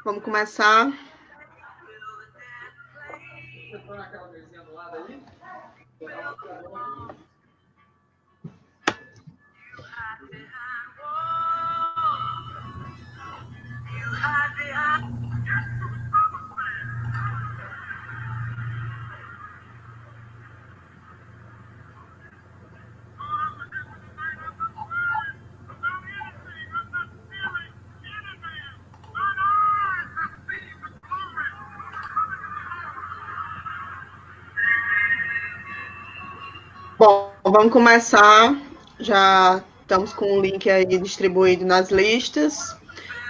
Vamos começar. Bom, vamos começar. Já estamos com o link aí distribuído nas listas.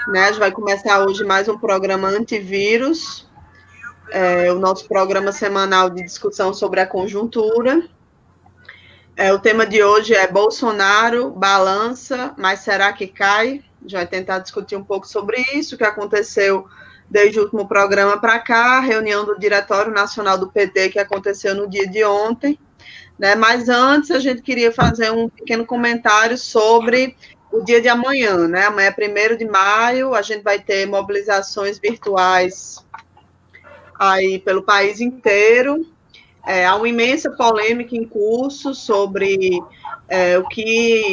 Né? A gente vai começar hoje mais um programa antivírus, o nosso programa semanal de discussão sobre a conjuntura. O tema de hoje é Bolsonaro, balança, mas será que cai? A gente vai tentar discutir um pouco sobre isso, o que aconteceu desde o último programa para cá, a reunião do Diretório Nacional do PT que aconteceu no dia de ontem. Né? Mas antes a gente queria fazer um pequeno comentário sobre o dia de amanhã, né? Amanhã é 1º de maio, a gente vai ter mobilizações virtuais aí pelo país inteiro. Há uma imensa polêmica em curso sobre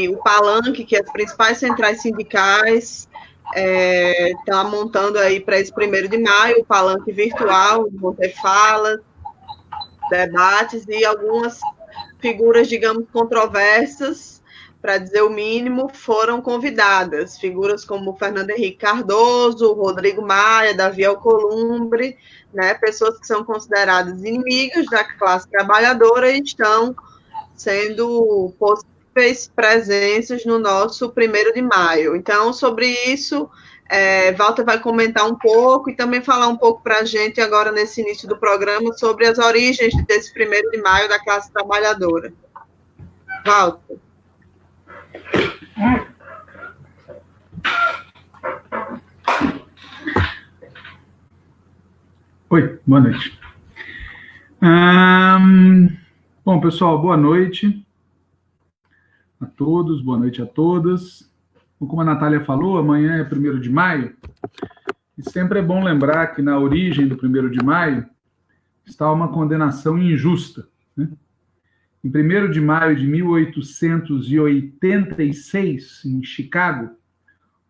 o palanque que as principais centrais sindicais estão montando aí para esse 1º de maio, o palanque virtual, vão ter falas, debates e algumas figuras, digamos, controversas, para dizer o mínimo, foram convidadas. Figuras como Fernando Henrique Cardoso, Rodrigo Maia, Davi Alcolumbre, né, pessoas que são consideradas inimigas da classe trabalhadora e estão sendo possíveis presenças no nosso 1º de maio. Então, sobre isso, Walter vai comentar um pouco e também falar um pouco para a gente agora nesse início do programa sobre as origens desse 1º de maio da classe trabalhadora. Walter. Oi, boa noite. Bom, pessoal, boa noite a todos, boa noite a todas. Como a Natália falou, amanhã é 1º de maio, e sempre é bom lembrar que na origem do 1º de maio está uma condenação injusta, né? Em 1º de maio de 1886, em Chicago,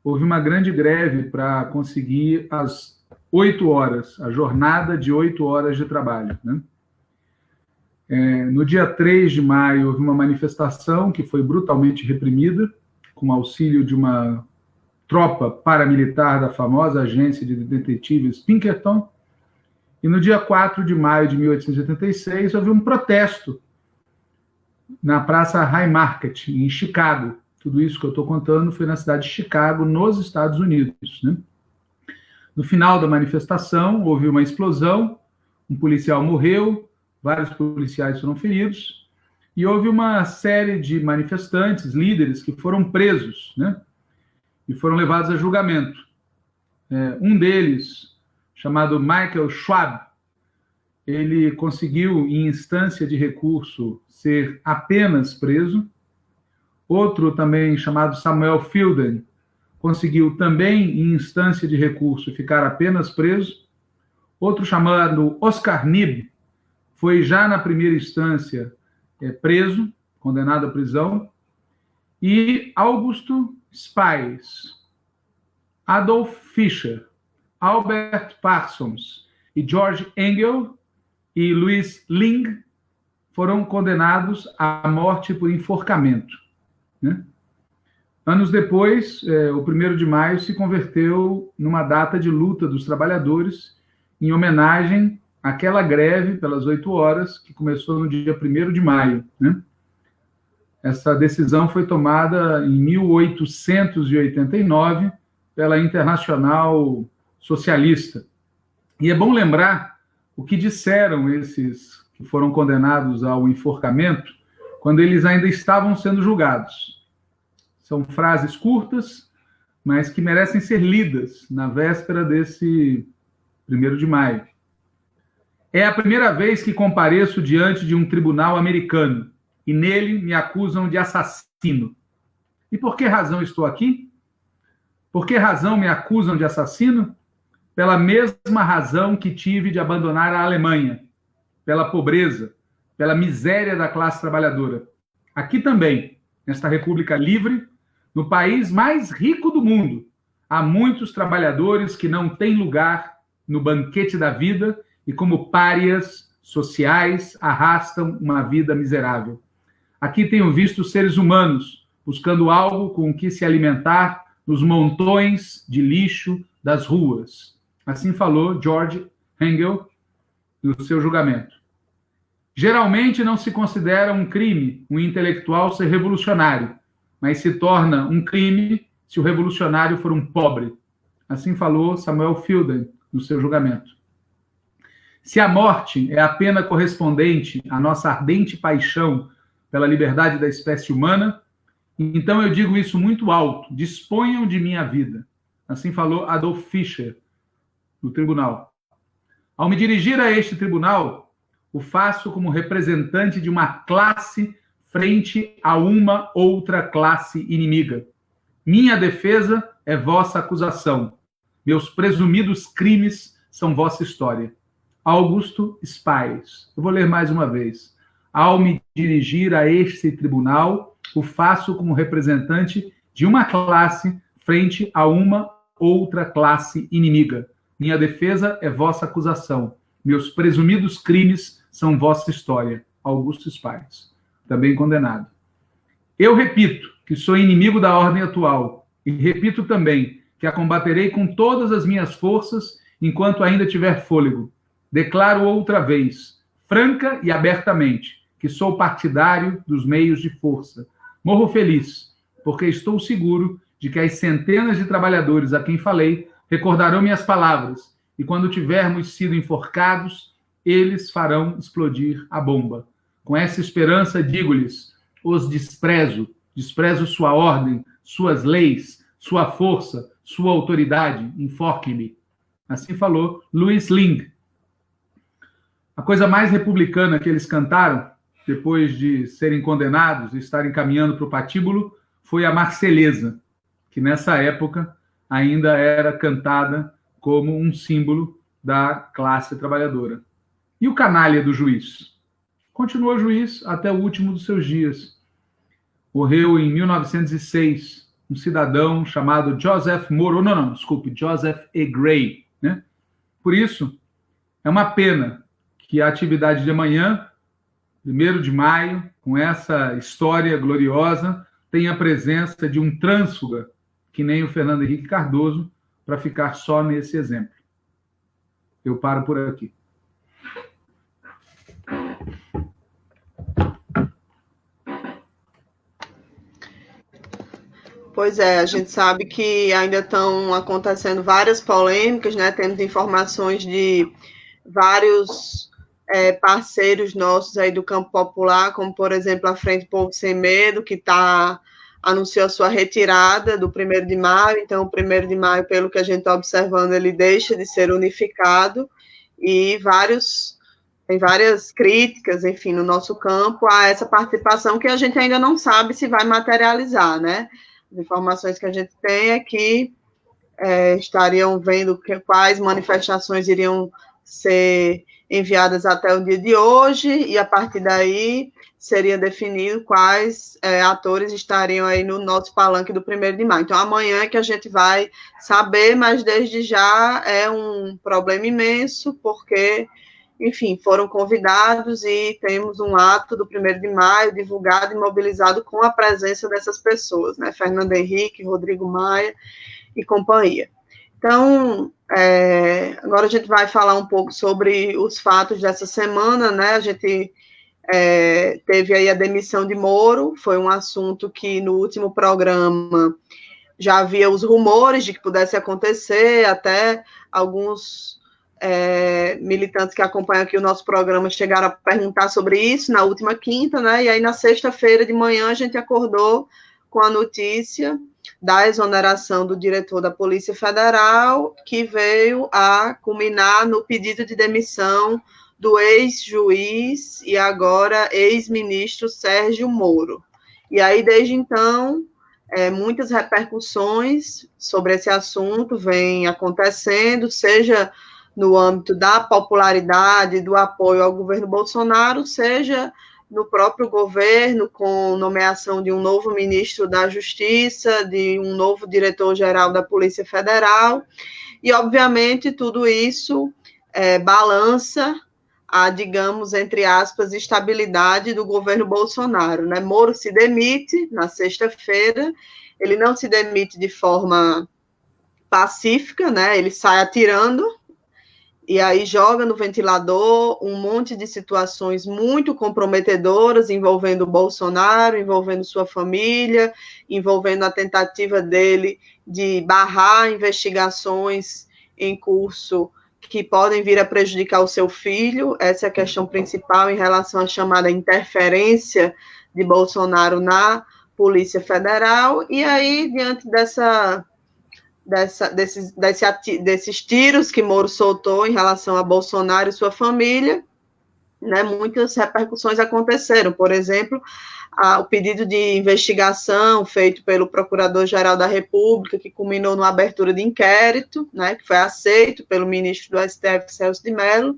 houve uma grande greve para conseguir as 8 horas, a jornada de 8 horas de trabalho, né? No dia 3 de maio, houve uma manifestação que foi brutalmente reprimida, com auxílio de uma tropa paramilitar da famosa agência de detetives Pinkerton. E no dia 4 de maio de 1886, houve um protesto na Praça Haymarket, em Chicago. Tudo isso que eu estou contando foi na cidade de Chicago, nos Estados Unidos, né? No final da manifestação, houve uma explosão, um policial morreu, vários policiais foram feridos, e houve uma série de manifestantes, líderes, que foram presos, né? E foram levados a julgamento. Um deles, chamado Michael Schwab, ele conseguiu, em instância de recurso, ser apenas preso. Outro também, chamado Samuel Fielden, conseguiu também, em instância de recurso, ficar apenas preso. Outro, chamado Oscar Nib, foi já na primeira instância preso, condenado à prisão. E Augusto Spies, Adolf Fischer, Albert Parsons e George Engel e Louis Ling foram condenados à morte por enforcamento, né? Anos depois, o 1º de maio se converteu numa data de luta dos trabalhadores em homenagem àquela greve pelas 8 horas que começou no dia 1º de maio, né? Essa decisão foi tomada em 1889 pela Internacional Socialista. E é bom lembrar o que disseram esses que foram condenados ao enforcamento quando eles ainda estavam sendo julgados. São frases curtas, mas que merecem ser lidas na véspera desse 1º de maio. É a primeira vez que compareço diante de um tribunal americano e nele me acusam de assassino. E por que razão estou aqui? Por que razão me acusam de assassino? pela mesma razão que tive de abandonar a Alemanha, pela pobreza, pela miséria da classe trabalhadora. Aqui também, nesta República Livre, no país mais rico do mundo, há muitos trabalhadores que não têm lugar no banquete da vida e, como párias sociais, arrastam uma vida miserável. Aqui tenho visto seres humanos buscando algo com o que se alimentar nos montões de lixo das ruas. Assim falou George Engel no seu julgamento. Geralmente não se considera um crime um intelectual ser revolucionário, mas se torna um crime se o revolucionário for um pobre. Assim falou Samuel Fielden no seu julgamento. Se a morte é a pena correspondente à nossa ardente paixão pela liberdade da espécie humana, então eu digo isso muito alto: disponham de minha vida. Assim falou Adolf Fischer no tribunal. Ao me dirigir a este tribunal, o faço como representante de uma classe frente a uma outra classe inimiga. Minha defesa é vossa acusação. Meus presumidos crimes são vossa história. Augusto Spies. Eu vou ler mais uma vez. Ao me dirigir a este tribunal, o faço como representante de uma classe frente a uma outra classe inimiga. Minha defesa é vossa acusação. Meus presumidos crimes são vossa história. Augusto Spies. Também condenado. Eu repito que sou inimigo da ordem atual e repito também que a combaterei com todas as minhas forças enquanto ainda tiver fôlego. Declaro outra vez, franca e abertamente, que sou partidário dos meios de força. Morro feliz, porque estou seguro de que as centenas de trabalhadores a quem falei recordarão minhas palavras e quando tivermos sido enforcados, eles farão explodir a bomba. Com essa esperança, digo-lhes, os desprezo sua ordem, suas leis, sua força, sua autoridade, enforquem-me. Assim falou Louis Ling. A coisa mais republicana que eles cantaram, depois de serem condenados e estarem caminhando para o patíbulo, foi a Marselhesa, que nessa época ainda era cantada como um símbolo da classe trabalhadora. E o canalha do juiz? Continuou juiz até o último dos seus dias. Morreu em 1906, um cidadão chamado Joseph E. Gray. Né? Por isso, é uma pena que a atividade de amanhã, 1º de maio, com essa história gloriosa, tenha a presença de um trânsfuga, que nem o Fernando Henrique Cardoso, para ficar só nesse exemplo. Eu paro por aqui. Pois é, a gente sabe que ainda estão acontecendo várias polêmicas, né? Temos informações de vários parceiros nossos aí do campo popular, como, por exemplo, a Frente Povo Sem Medo, que anunciou a sua retirada do 1º de maio. Então, o 1º de maio, pelo que a gente está observando, ele deixa de ser unificado e tem várias críticas, enfim, no nosso campo a essa participação que a gente ainda não sabe se vai materializar, né? As informações que a gente tem é que estariam vendo quais manifestações iriam ser enviadas até o dia de hoje, e a partir daí seria definido quais atores estariam aí no nosso palanque do 1º de maio. Então, amanhã é que a gente vai saber, mas desde já é um problema imenso, porque, enfim, foram convidados e temos um ato do 1º de maio divulgado e mobilizado com a presença dessas pessoas, né? Fernando Henrique, Rodrigo Maia e companhia. Então, agora a gente vai falar um pouco sobre os fatos dessa semana, né? A gente teve aí a demissão de Moro, foi um assunto que no último programa já havia os rumores de que pudesse acontecer, até alguns militantes que acompanham aqui o nosso programa chegaram a perguntar sobre isso na última quinta, né? E aí na sexta-feira de manhã a gente acordou com a notícia da exoneração do diretor da Polícia Federal, que veio a culminar no pedido de demissão do ex-juiz e agora ex-ministro Sérgio Moro. E aí, desde então, muitas repercussões sobre esse assunto vêm acontecendo, seja no âmbito da popularidade, do apoio ao governo Bolsonaro, seja no próprio governo, com nomeação de um novo ministro da Justiça, de um novo diretor-geral da Polícia Federal, e, obviamente, tudo isso balança a, digamos, entre aspas, estabilidade do governo Bolsonaro, né? Moro se demite na sexta-feira, ele não se demite de forma pacífica, né? Ele sai atirando, e aí joga no ventilador um monte de situações muito comprometedoras envolvendo o Bolsonaro, envolvendo sua família, envolvendo a tentativa dele de barrar investigações em curso que podem vir a prejudicar o seu filho. Essa é a questão principal em relação à chamada interferência de Bolsonaro na Polícia Federal. E aí, diante desses tiros que Moro soltou em relação a Bolsonaro e sua família, né, muitas repercussões aconteceram. Por exemplo, o pedido de investigação feito pelo Procurador-Geral da República, que culminou numa abertura de inquérito, né, que foi aceito pelo ministro do STF, Celso de Mello,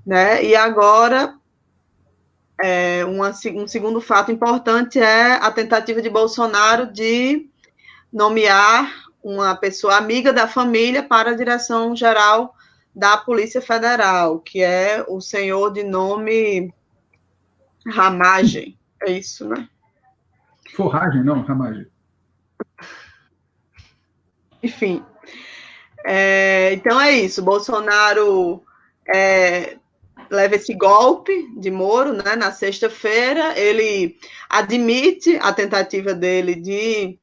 né, e agora um segundo fato importante é a tentativa de Bolsonaro de nomear uma pessoa amiga da família para a direção-geral da Polícia Federal, que é o senhor de nome Ramagem. É isso, né? Forragem, não, Ramagem. Enfim. Então é isso. Bolsonaro leva esse golpe de Moro, né, na sexta-feira. Ele admite a tentativa dele de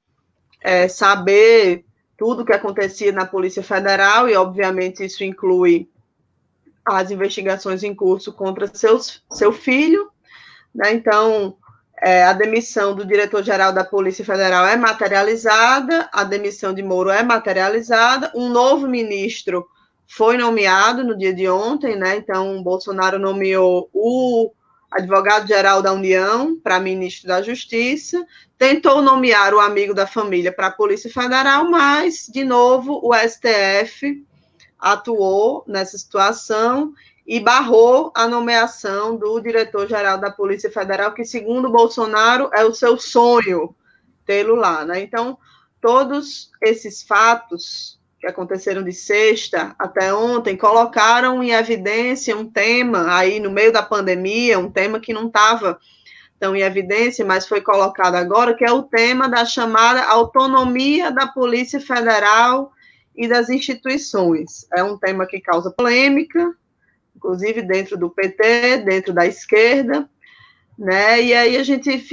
saber tudo o que acontecia na Polícia Federal, e, obviamente, isso inclui as investigações em curso contra seu filho, né? Então, a demissão do diretor-geral da Polícia Federal é materializada, a demissão de Moro é materializada, um novo ministro foi nomeado no dia de ontem, né? Então, Bolsonaro nomeou o advogado-geral da União para ministro da Justiça, tentou nomear o amigo da família para a Polícia Federal, mas, de novo, o STF atuou nessa situação e barrou a nomeação do diretor-geral da Polícia Federal, que, segundo Bolsonaro, é o seu sonho tê-lo lá, né? Então, todos esses fatos que aconteceram de sexta até ontem colocaram em evidência um tema aí no meio da pandemia, um tema que não estava tão em evidência, mas foi colocado agora, que é o tema da chamada autonomia da Polícia Federal e das instituições. É um tema que causa polêmica, inclusive dentro do PT, dentro da esquerda, né? E aí a gente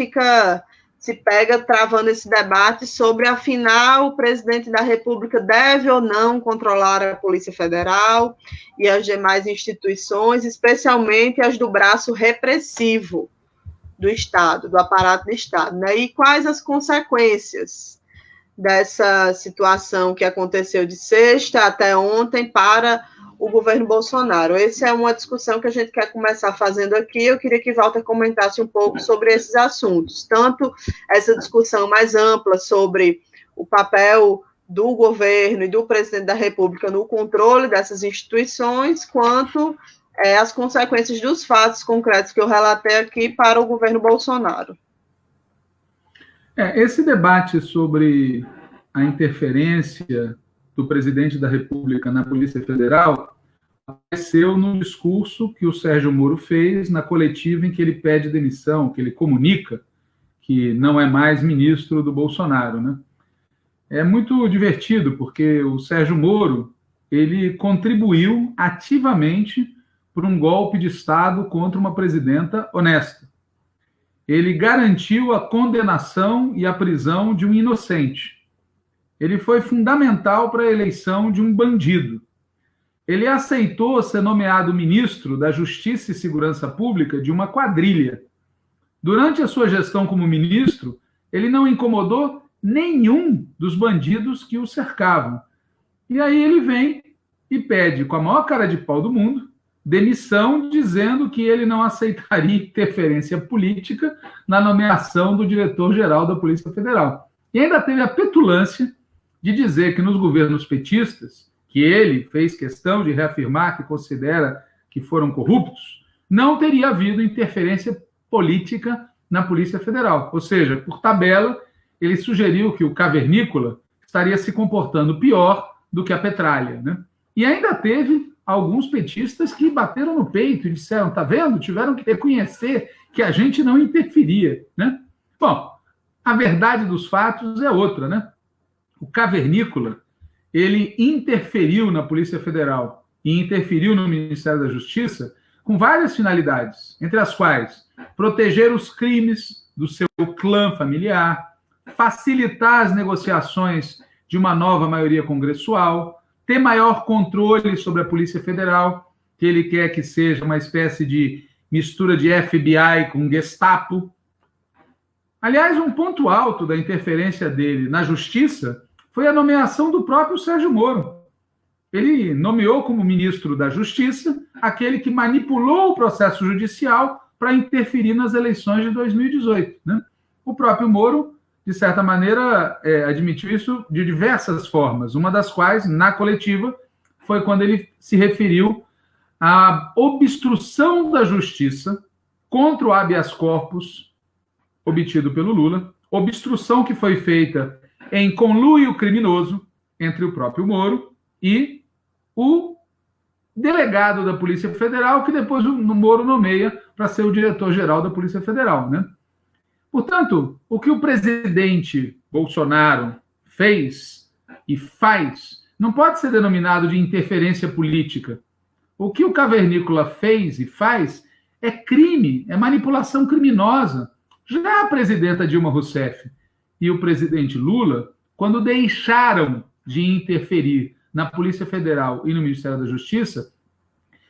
se pega travando esse debate sobre, afinal, o presidente da República deve ou não controlar a Polícia Federal e as demais instituições, especialmente as do braço repressivo do Estado, do aparato do Estado, né? E quais as consequências dessa situação que aconteceu de sexta até ontem para o governo Bolsonaro? Essa é uma discussão que a gente quer começar fazendo aqui. Eu queria que Walter comentasse um pouco sobre esses assuntos, tanto essa discussão mais ampla sobre o papel do governo e do presidente da República no controle dessas instituições, quanto as consequências dos fatos concretos que eu relatei aqui para o governo Bolsonaro. Esse debate sobre a interferência do presidente da República na Polícia Federal apareceu no discurso que o Sérgio Moro fez na coletiva em que ele pede demissão, que ele comunica que não é mais ministro do Bolsonaro, né? É muito divertido, porque o Sérgio Moro, ele contribuiu ativamente por um golpe de Estado contra uma presidenta honesta. Ele garantiu a condenação e a prisão de um inocente. Ele foi fundamental para a eleição de um bandido. Ele aceitou ser nomeado ministro da Justiça e Segurança Pública de uma quadrilha. Durante a sua gestão como ministro, ele não incomodou nenhum dos bandidos que o cercavam. E aí ele vem e pede, com a maior cara de pau do mundo, demissão, dizendo que ele não aceitaria interferência política na nomeação do diretor-geral da Polícia Federal. E ainda teve a petulância de dizer que nos governos petistas, que ele fez questão de reafirmar que considera que foram corruptos, não teria havido interferência política na Polícia Federal. Ou seja, por tabela, ele sugeriu que o cavernícola estaria se comportando pior do que a Petralha, né? E ainda teve alguns petistas que bateram no peito e disseram, tá vendo? Tiveram que reconhecer que a gente não interferia, né? Bom, a verdade dos fatos é outra, né? O cavernícola, ele interferiu na Polícia Federal e interferiu no Ministério da Justiça com várias finalidades, entre as quais proteger os crimes do seu clã familiar, facilitar as negociações de uma nova maioria congressual, ter maior controle sobre a Polícia Federal, que ele quer que seja uma espécie de mistura de FBI com Gestapo. Aliás, um ponto alto da interferência dele na Justiça foi a nomeação do próprio Sérgio Moro. Ele nomeou como ministro da Justiça aquele que manipulou o processo judicial para interferir nas eleições de 2018, né? O próprio Moro, de certa maneira, admitiu isso de diversas formas, uma das quais, na coletiva, foi quando ele se referiu à obstrução da Justiça contra o habeas corpus obtido pelo Lula, obstrução que foi feita em conluio criminoso entre o próprio Moro e o delegado da Polícia Federal, que depois o Moro nomeia para ser o diretor-geral da Polícia Federal, né? Portanto, o que o presidente Bolsonaro fez e faz não pode ser denominado de interferência política. O que o cavernícola fez e faz é crime, é manipulação criminosa. Já a presidenta Dilma Rousseff e o presidente Lula, quando deixaram de interferir na Polícia Federal e no Ministério da Justiça,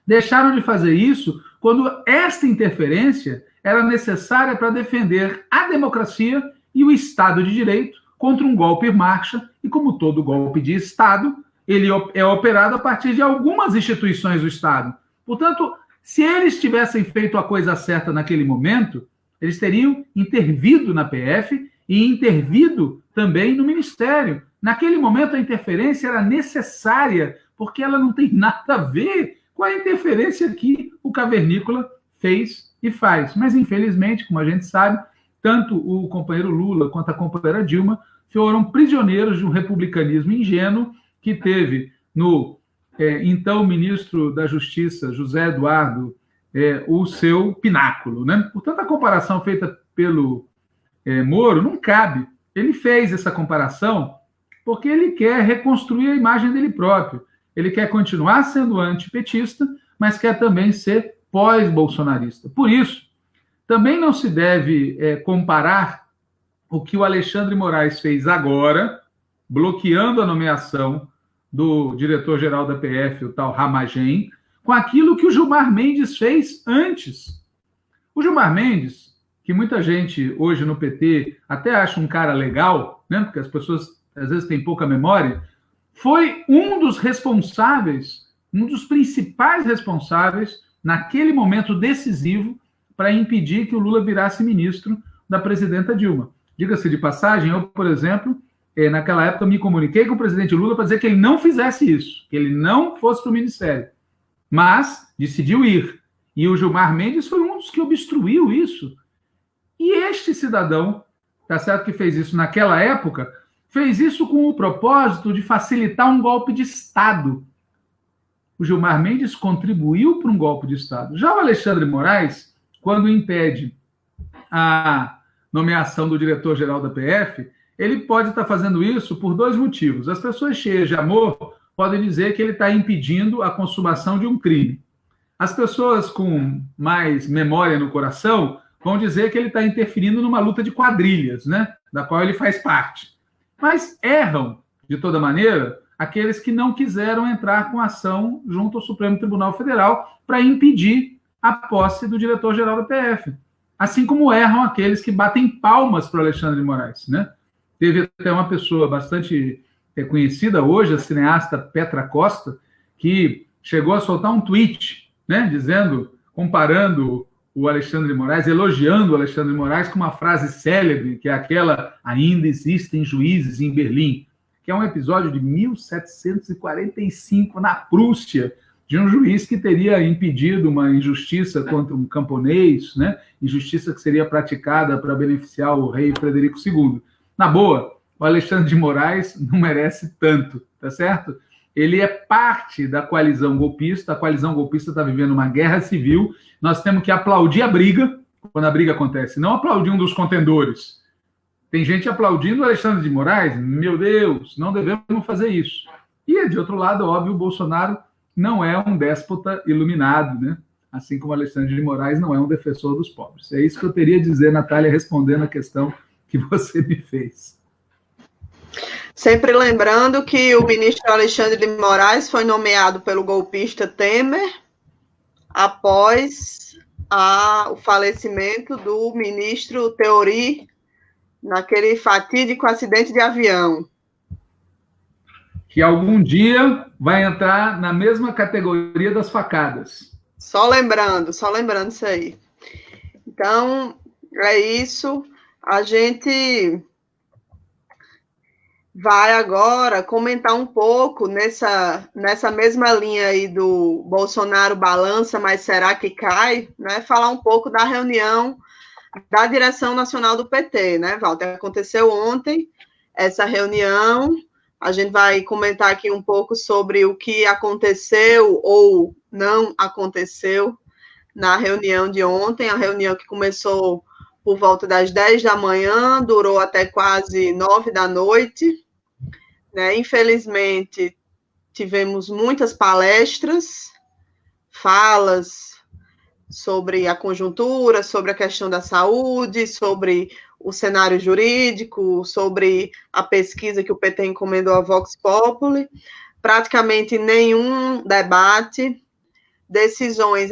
deixaram de fazer isso quando esta interferência era necessária para defender a democracia e o Estado de Direito contra um golpe em marcha, e como todo golpe de Estado, ele é operado a partir de algumas instituições do Estado. Portanto, se eles tivessem feito a coisa certa naquele momento, eles teriam intervido na PF e intervido também no Ministério. Naquele momento, a interferência era necessária, porque ela não tem nada a ver com a interferência que o cavernícola fez e faz. Mas, infelizmente, como a gente sabe, tanto o companheiro Lula quanto a companheira Dilma foram prisioneiros de um republicanismo ingênuo que teve no então ministro da Justiça, José Eduardo, o seu pináculo, né? Portanto, a comparação feita pelo Moro não cabe. Ele fez essa comparação porque ele quer reconstruir a imagem dele próprio. Ele quer continuar sendo antipetista, mas quer também ser pós-bolsonarista. Por isso, também não se deve comparar o que o Alexandre Moraes fez agora, bloqueando a nomeação do diretor-geral da PF, o tal Ramagem, com aquilo que o Gilmar Mendes fez antes. O Gilmar Mendes, que muita gente hoje no PT até acha um cara legal, né, porque as pessoas às vezes têm pouca memória, foi um dos responsáveis, um dos principais responsáveis, naquele momento decisivo, para impedir que o Lula virasse ministro da presidenta Dilma. Diga-se de passagem, eu, por exemplo, naquela época me comuniquei com o presidente Lula para dizer que ele não fizesse isso, que ele não fosse para o ministério, mas decidiu ir. E o Gilmar Mendes foi um dos que obstruiu isso. E este cidadão, tá certo que fez isso naquela época, fez isso com o propósito de facilitar um golpe de Estado. O Gilmar Mendes contribuiu para um golpe de Estado. Já o Alexandre Moraes, quando impede a nomeação do diretor-geral da PF, ele pode estar fazendo isso por dois motivos. As pessoas cheias de amor podem dizer que ele está impedindo a consumação de um crime. As pessoas com mais memória no coração vão dizer que ele está interferindo numa luta de quadrilhas, né, da qual ele faz parte. Mas erram, de toda maneira, aqueles que não quiseram entrar com ação junto ao Supremo Tribunal Federal para impedir a posse do diretor-geral da PF. Assim como erram aqueles que batem palmas para o Alexandre de Moraes, né? Teve até uma pessoa bastante conhecida hoje, a cineasta Petra Costa, que chegou a soltar um tweet, né, dizendo, comparando o Alexandre de Moraes, elogiando o Alexandre de Moraes com uma frase célebre, que é aquela: ainda existem juízes em Berlim, que é um episódio de 1745, na Prússia, de um juiz que teria impedido uma injustiça contra um camponês, né? Injustiça que seria praticada para beneficiar o rei Frederico II. Na boa, o Alexandre de Moraes não merece tanto, tá certo? Ele é parte da coalizão golpista, a coalizão golpista está vivendo uma guerra civil, nós temos que aplaudir a briga, quando a briga acontece, não aplaudir um dos contendores. Tem gente aplaudindo o Alexandre de Moraes, meu Deus, não devemos fazer isso. E, de outro lado, óbvio, o Bolsonaro não é um déspota iluminado, né? Assim como Alexandre de Moraes não é um defensor dos pobres. É isso que eu teria a dizer, Natália, respondendo a questão que você me fez. Sempre lembrando que o ministro Alexandre de Moraes foi nomeado pelo golpista Temer após o falecimento do ministro Teori naquele fatídico acidente de avião. Que algum dia vai entrar na mesma categoria das facadas. Só lembrando isso aí. Então, é isso. A gente vai agora comentar um pouco nessa mesma linha aí do Bolsonaro balança, mas será que cai? Né? Falar um pouco da reunião da direção nacional do PT, né, Walter? Aconteceu ontem essa reunião. A gente vai comentar aqui um pouco sobre o que aconteceu ou não aconteceu na reunião de ontem, a reunião que começou por volta das 10 da manhã, durou até quase 9 da noite. Né? Infelizmente, tivemos muitas palestras, falas sobre a conjuntura, sobre a questão da saúde, sobre o cenário jurídico, sobre a pesquisa que o PT encomendou à Vox Populi, praticamente nenhum debate,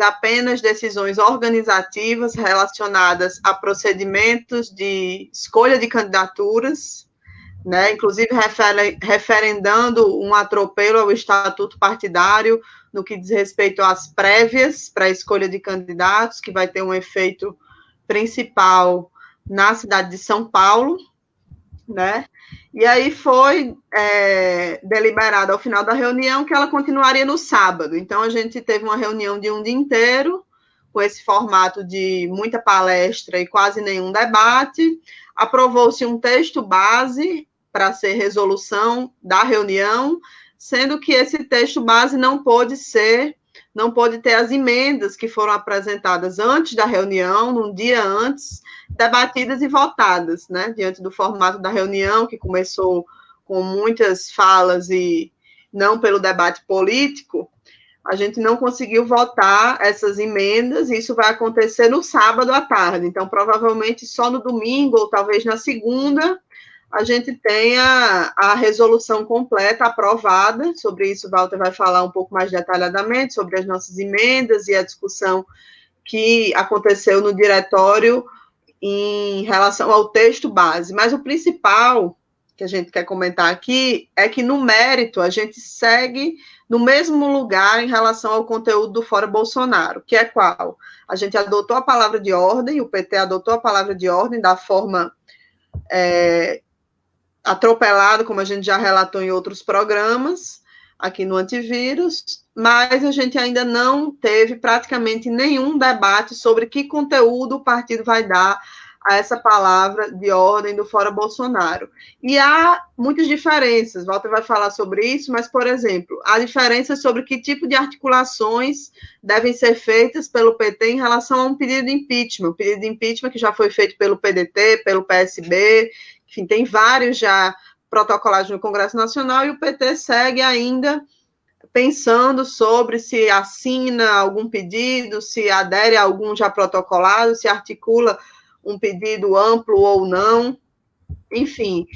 apenas decisões organizativas relacionadas a procedimentos de escolha de candidaturas, né, inclusive referendando um atropelo ao estatuto partidário no que diz respeito às prévias para a escolha de candidatos, que vai ter um efeito principal na cidade de São Paulo, né? E aí foi deliberado ao final da reunião que ela continuaria no sábado. Então, a gente teve uma reunião de um dia inteiro, com esse formato de muita palestra e quase nenhum debate. Aprovou-se um texto base para ser resolução da reunião, sendo que esse texto base não pôde ter as emendas que foram apresentadas antes da reunião, num dia antes, debatidas e votadas, né, diante do formato da reunião, que começou com muitas falas e não pelo debate político. A gente não conseguiu votar essas emendas, e isso vai acontecer no sábado à tarde. Então, provavelmente, só no domingo, ou talvez na segunda, a gente tenha a resolução completa aprovada. Sobre isso, o Walter vai falar um pouco mais detalhadamente, sobre as nossas emendas e a discussão que aconteceu no diretório em relação ao texto base. Mas o principal que a gente quer comentar aqui é que, no mérito, a gente segue no mesmo lugar em relação ao conteúdo do Fora Bolsonaro, que é qual? A gente adotou a palavra de ordem, o PT adotou a palavra de ordem da forma atropelada, como a gente já relatou em outros programas, aqui no Antivírus, mas a gente ainda não teve praticamente nenhum debate sobre que conteúdo o partido vai dar a essa palavra de ordem do Fora Bolsonaro. E há muitas diferenças, Walter vai falar sobre isso, mas, por exemplo, há diferenças sobre que tipo de articulações devem ser feitas pelo PT em relação a um pedido de impeachment, que já foi feito pelo PDT, pelo PSB, enfim, tem vários já protocolados no Congresso Nacional, e o PT segue ainda pensando sobre se assina algum pedido, se adere a algum já protocolado, se articula um pedido amplo ou não, enfim.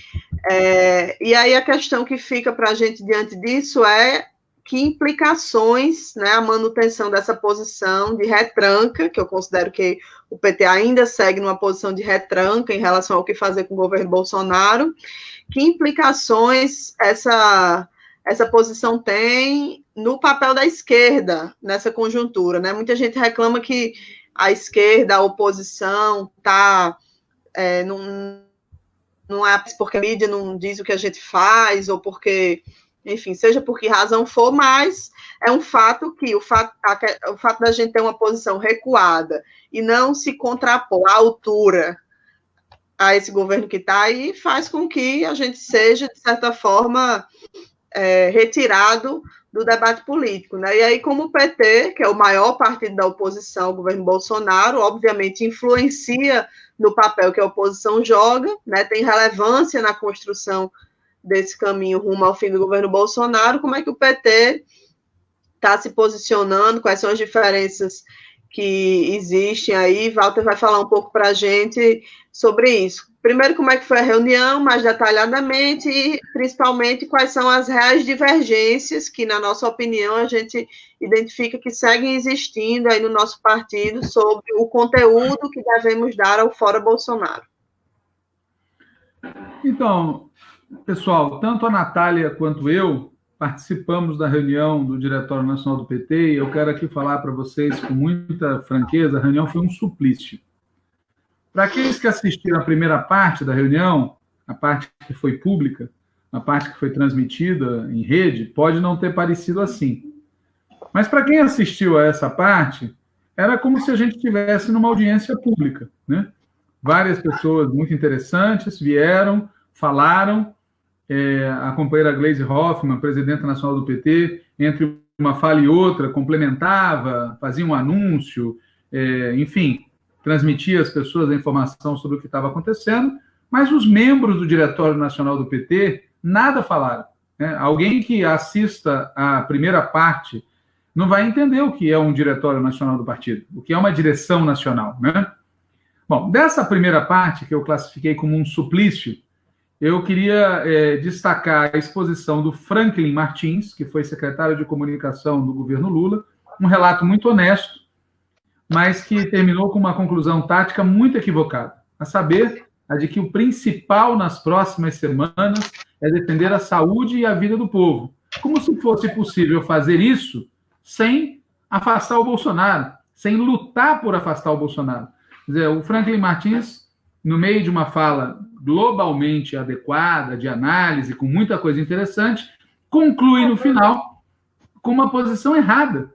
E aí a questão que fica para a gente diante disso é que implicações, né, a manutenção dessa posição de retranca, que eu considero que o PT ainda segue numa posição de retranca em relação ao que fazer com o governo Bolsonaro, que implicações essa posição tem no papel da esquerda nessa conjuntura, né? Muita gente reclama que a esquerda, a oposição, está não é porque a mídia não diz o que a gente faz, ou porque, enfim, seja por que razão for, mas é um fato que o fato da gente ter uma posição recuada e não se contrapor à altura a esse governo que está aí faz com que a gente seja, de certa forma, retirado do debate político, né? E aí, como o PT, que é o maior partido da oposição ao governo Bolsonaro, obviamente influencia no papel que a oposição joga, né? Tem relevância na construção desse caminho rumo ao fim do governo Bolsonaro, como é que o PT está se posicionando, quais são as diferenças que existem aí. Walter vai falar um pouco para a gente sobre isso. Primeiro, como é que foi a reunião, mais detalhadamente, e principalmente quais são as reais divergências que, na nossa opinião, a gente identifica que seguem existindo aí no nosso partido sobre o conteúdo que devemos dar ao Fora Bolsonaro. Então, pessoal, tanto a Natália quanto eu participamos da reunião do Diretório Nacional do PT, e eu quero aqui falar para vocês com muita franqueza, a reunião foi um suplício. Para aqueles que assistiram a primeira parte da reunião, a parte que foi pública, a parte que foi transmitida em rede, pode não ter parecido assim. Mas para quem assistiu a essa parte, era como se a gente estivesse numa audiência pública, né? Várias pessoas muito interessantes vieram, falaram, a companheira Gleisi Hoffmann, presidenta nacional do PT, entre uma fala e outra, complementava, fazia um anúncio, enfim, transmitia às pessoas a informação sobre o que estava acontecendo, mas os membros do Diretório Nacional do PT nada falaram, né? Alguém que assista a primeira parte não vai entender o que é um Diretório Nacional do partido, o que é uma direção nacional, né? Bom, dessa primeira parte, que eu classifiquei como um suplício, eu queria destacar a exposição do Franklin Martins, que foi secretário de comunicação do governo Lula, um relato muito honesto, mas que terminou com uma conclusão tática muito equivocada, a saber, a de que o principal nas próximas semanas é defender a saúde e a vida do povo, como se fosse possível fazer isso sem afastar o Bolsonaro, sem lutar por afastar o Bolsonaro. Quer dizer, o Franklin Martins, no meio de uma fala globalmente adequada, de análise, com muita coisa interessante, conclui no final com uma posição errada.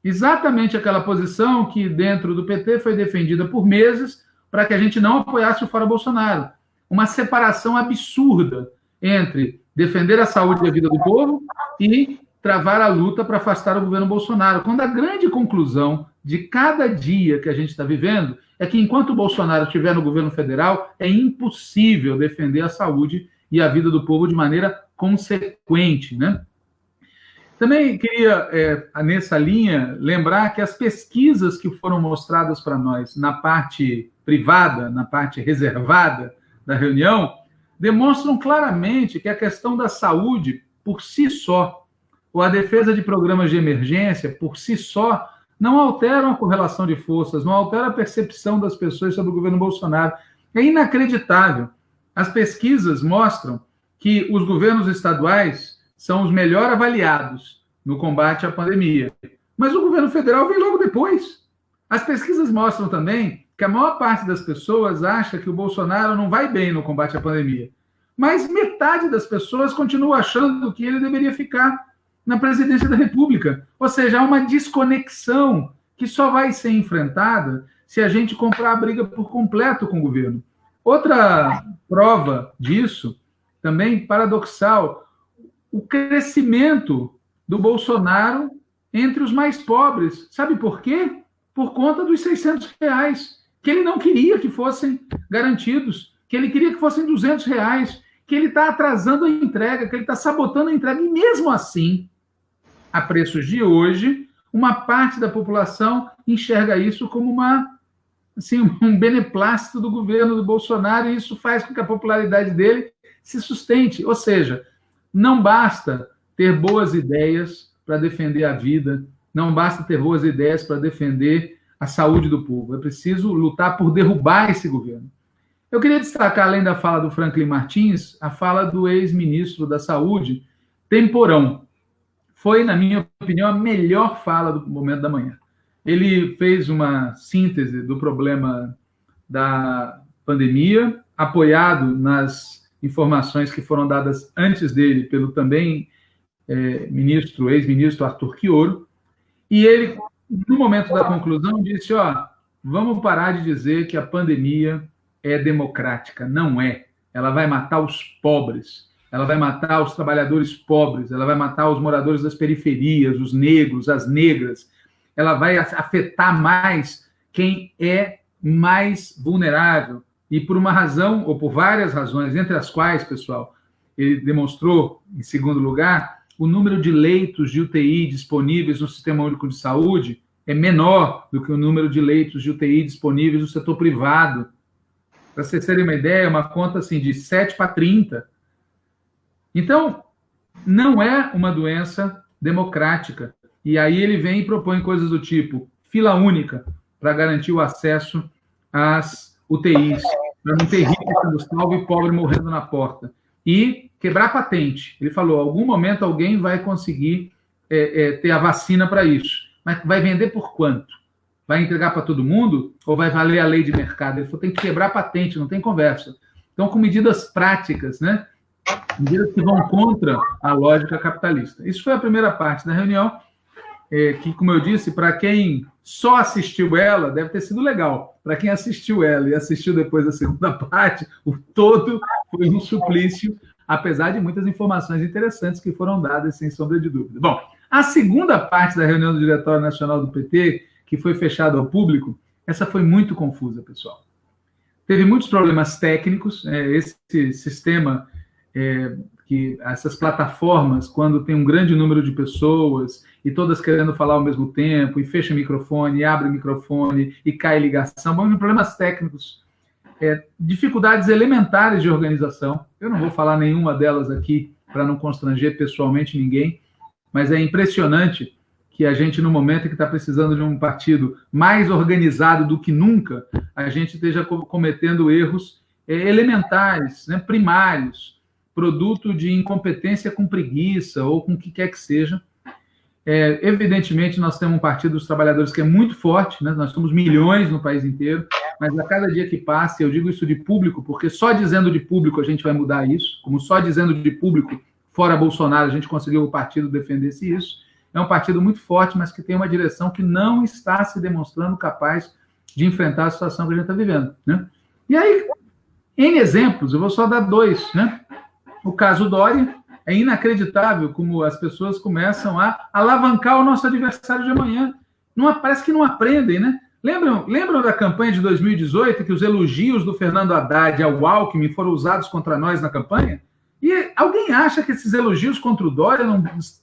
Exatamente aquela posição que dentro do PT foi defendida por meses para que a gente não apoiasse o Fora Bolsonaro. Uma separação absurda entre defender a saúde e a vida do povo e travar a luta para afastar o governo Bolsonaro, quando a grande conclusão de cada dia que a gente está vivendo é que enquanto o Bolsonaro estiver no governo federal, é impossível defender a saúde e a vida do povo de maneira consequente, né? Também queria, nessa linha, lembrar que as pesquisas que foram mostradas para nós na parte privada, na parte reservada da reunião, demonstram claramente que a questão da saúde, por si só, ou a defesa de programas de emergência, por si só, não alteram a correlação de forças, não alteram a percepção das pessoas sobre o governo Bolsonaro. É inacreditável. As pesquisas mostram que os governos estaduais são os melhor avaliados no combate à pandemia. Mas o governo federal vem logo depois. As pesquisas mostram também que a maior parte das pessoas acha que o Bolsonaro não vai bem no combate à pandemia. Mas metade das pessoas continua achando que ele deveria ficar na presidência da República. Ou seja, há uma desconexão que só vai ser enfrentada se a gente comprar a briga por completo com o governo. Outra prova disso, também paradoxal, o crescimento do Bolsonaro entre os mais pobres. Sabe por quê? Por conta dos R$600, que ele não queria que fossem garantidos, que ele queria que fossem R$200, que ele está atrasando a entrega, que ele está sabotando a entrega, e mesmo assim, a preços de hoje, uma parte da população enxerga isso como um beneplácito do governo do Bolsonaro, e isso faz com que a popularidade dele se sustente. Ou seja, não basta ter boas ideias para defender a vida, não basta ter boas ideias para defender a saúde do povo. É preciso lutar por derrubar esse governo. Eu queria destacar, além da fala do Franklin Martins, a fala do ex-ministro da Saúde, Temporão. Foi, na minha opinião, a melhor fala do momento da manhã. ele fez uma síntese do problema da pandemia, apoiado nas informações que foram dadas antes dele pelo também ex-ministro Arthur Quiorio, e ele, no momento da conclusão, disse, vamos parar de dizer que a pandemia é democrática. Não é. Ela vai matar os pobres, ela vai matar os trabalhadores pobres, ela vai matar os moradores das periferias, os negros, as negras, ela vai afetar mais quem é mais vulnerável. E por uma razão, ou por várias razões, entre as quais, pessoal, ele demonstrou, em segundo lugar, o número de leitos de UTI disponíveis no Sistema Único de Saúde é menor do que o número de leitos de UTI disponíveis no setor privado. Para vocês terem uma ideia, uma conta assim, de 7 para 30. Então, não é uma doença democrática. E aí ele vem e propõe coisas do tipo fila única para garantir o acesso às UTIs, para não ter rico sendo salvo e pobre morrendo na porta. E quebrar patente. Ele falou, algum momento alguém vai conseguir ter a vacina para isso. Mas vai vender por quanto? Vai entregar para todo mundo? Ou vai valer a lei de mercado? Ele falou, tem que quebrar patente, não tem conversa. Então, com medidas práticas, né? Medidas que vão contra a lógica capitalista. Isso foi a primeira parte da reunião, que, como eu disse, para quem só assistiu ela, deve ter sido legal. Para quem assistiu ela e assistiu depois a segunda parte, o todo foi um suplício, apesar de muitas informações interessantes que foram dadas, sem sombra de dúvida. Bom, a segunda parte da reunião do Diretório Nacional do PT, que foi fechada ao público, essa foi muito confusa, pessoal. Teve muitos problemas técnicos, esse sistema, que essas plataformas, quando tem um grande número de pessoas e todas querendo falar ao mesmo tempo, e fecha microfone, e abre microfone, e cai ligação, problemas técnicos, dificuldades elementares de organização. Eu não vou falar nenhuma delas aqui para não constranger pessoalmente ninguém, mas é impressionante que a gente, no momento em que está precisando de um partido mais organizado do que nunca, a gente esteja cometendo erros elementares, né, primários, produto de incompetência com preguiça ou com o que quer que seja. Evidentemente, nós temos um Partido dos Trabalhadores que é muito forte, né? Nós somos milhões no país inteiro, mas a cada dia que passa, eu digo isso de público, porque só dizendo de público a gente vai mudar isso, como só dizendo de público, fora Bolsonaro, a gente conseguiu o partido defender-se isso. É um partido muito forte, mas que tem uma direção que não está se demonstrando capaz de enfrentar a situação que a gente está vivendo, né? E aí, em exemplos, eu vou só dar 2, né? O caso Dória, é inacreditável como as pessoas começam a alavancar o nosso adversário de amanhã. Parece que não aprendem, né? Lembram da campanha de 2018, que os elogios do Fernando Haddad ao Alckmin foram usados contra nós na campanha? E alguém acha que esses elogios contra o Dória